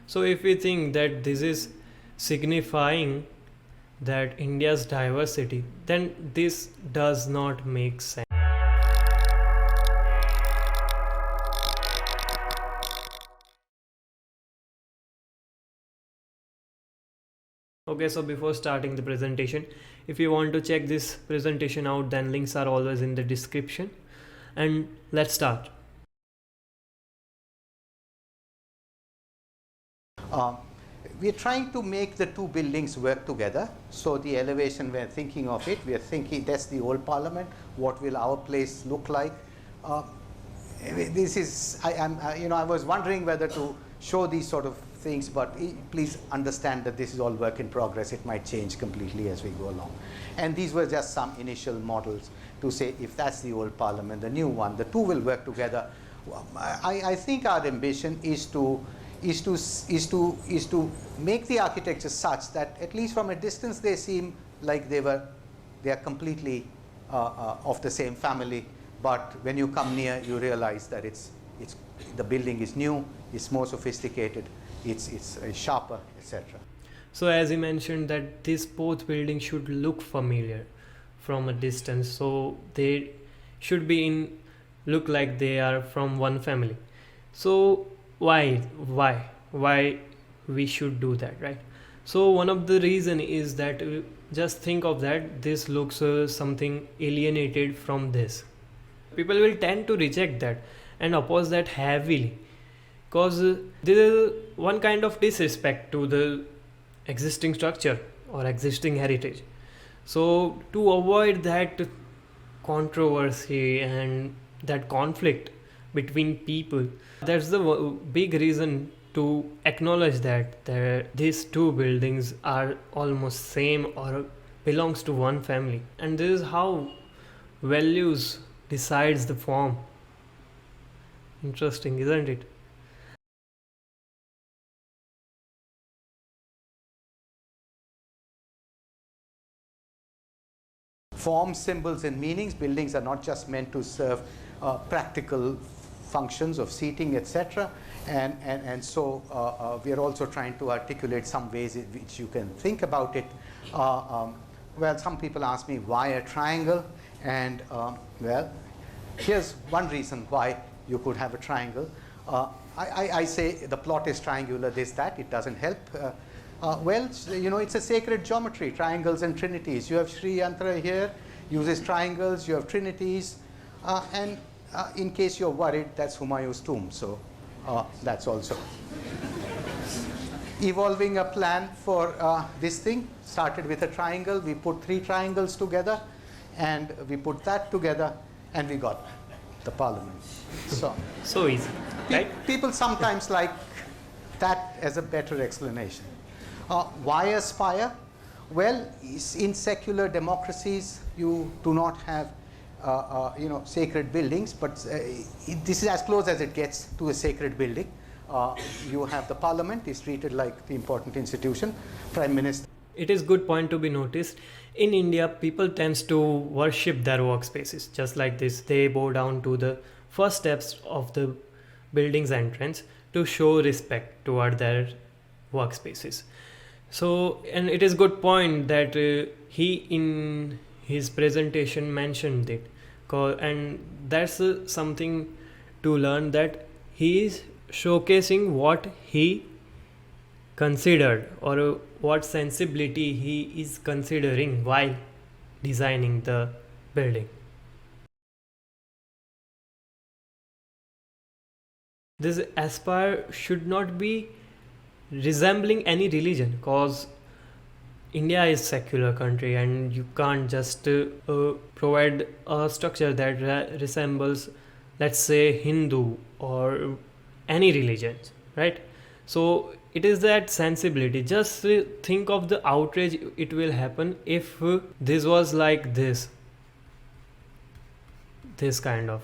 So if we think that this is signifying that India's diversity, then this does not make sense. Okay, so before starting the presentation, if you want to check this presentation out, then links are always in the description. And let's start. We're trying to make the two buildings work together. So the elevation, we're thinking of it, we're thinking that's the old Parliament. What will our place look like? This is, I was wondering whether to show these sort of things, but please understand that this is all work in progress. It might change completely as we go along. And these were just some initial models to say if that's the old Parliament, the new one, the two will work together. I think our ambition is to make the architecture such that at least from a distance they seem like they are completely of the same family, but when you come near you realize that the building is new, it's more sophisticated, it's sharper, etc. So as you mentioned that these both buildings should look familiar from a distance, so they should look like they are from one family. So why we should do that, right? So one of the reason is that just think of that this looks something alienated from this. People will tend to reject that and oppose that heavily, because there is one kind of disrespect to the existing structure or existing heritage. So to avoid that controversy and that conflict between people, that's the big reason to acknowledge that these two buildings are almost same or belongs to one family, and this is how values decides the form. Interesting, isn't it? Forms, symbols, and meanings. Buildings are not just meant to serve practical functions of seating, etc. And so we are also trying to articulate some ways in which you can think about it. Well, some people ask me why a triangle, and well, here's one reason why you could have a triangle. I say the plot is triangular, this, that, it doesn't help. Well, it's a sacred geometry, triangles and trinities. You have Sri Yantra here, uses triangles, you have trinities, and in case you're worried, that's Humayun's tomb, so that's also. Evolving a plan for this thing, started with a triangle, we put 3 triangles together, and we put that together, and we got the Parliament. So easy, right? People sometimes like that as a better explanation. Why a spire? Well, in secular democracies, you do not have sacred buildings, but this is as close as it gets to a sacred building. You have the Parliament, is treated like the important institution, Prime Minister. It is good point to be noticed. In India, people tends to worship their workspaces. Just like this, they bow down to the first steps of the building's entrance to show respect toward their workspaces. So, and it is good point that he in his presentation mentioned it, and that's something to learn, that he is showcasing what he considered or what sensibility he is considering while designing the building. This aspire should not be resembling any religion, because India is secular country and you can't just provide a structure that resembles, let's say, Hindu or any religion, right? So it is that sensibility. Just think of the outrage it will happen if this was like this kind of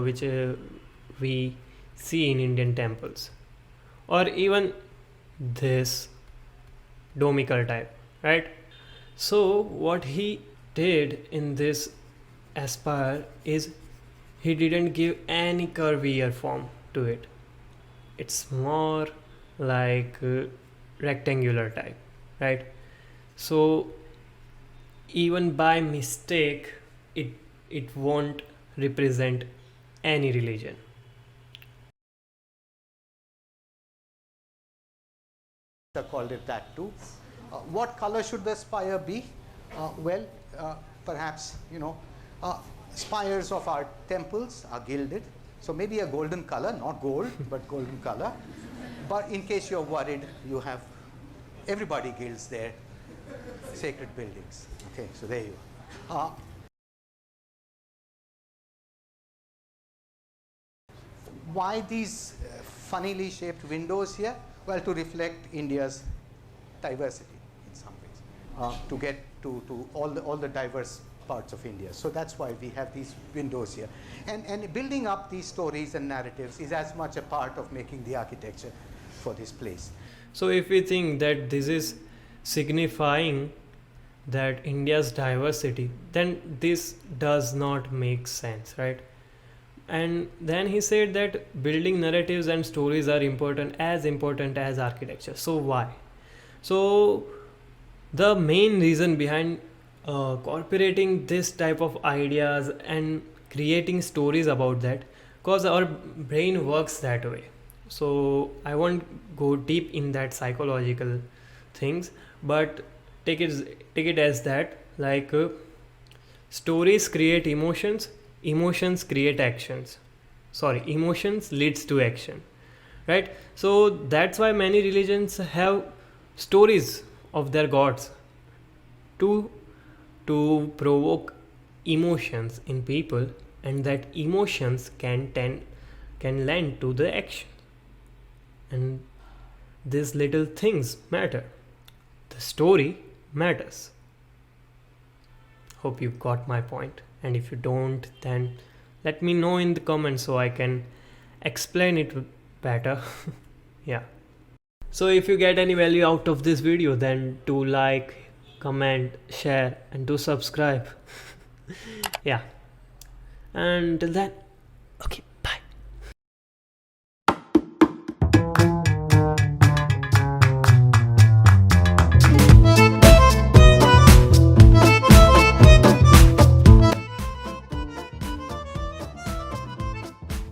which we see in Indian temples, or even this domical type, right? So what he did in this aspire is he didn't give any curvier form to it. It's more like rectangular type, right? So even by mistake, it won't represent any religion. Called it that too. What color should the spire be? Well, perhaps, spires of our temples are gilded, so maybe a golden color, not gold, but golden color. But in case you're worried, you have, everybody gilds their sacred buildings. Okay, so there you are. Why these funnily shaped windows here? Well, to reflect India's diversity in some ways, to get to all the diverse parts of India. So that's why we have these windows here. And building up these stories and narratives is as much a part of making the architecture for this place. So if we think that this is signifying that India's diversity, then this does not make sense, right? And then he said that building narratives and stories are important as architecture. So why? So the main reason behind incorporating this type of ideas and creating stories about that, because our brain works that way. So I won't go deep in that psychological things, but take it as that, like stories create emotions, emotions create actions, emotions leads to action, right? So that's why many religions have stories of their gods to provoke emotions in people, and that emotions can lend to the action, and these little things matter. The story matters. Hope you got my point, and if you don't, then let me know in the comments so I can explain it better. Yeah. So if you get any value out of this video, then do like, comment, share, and do subscribe. Yeah. And till then,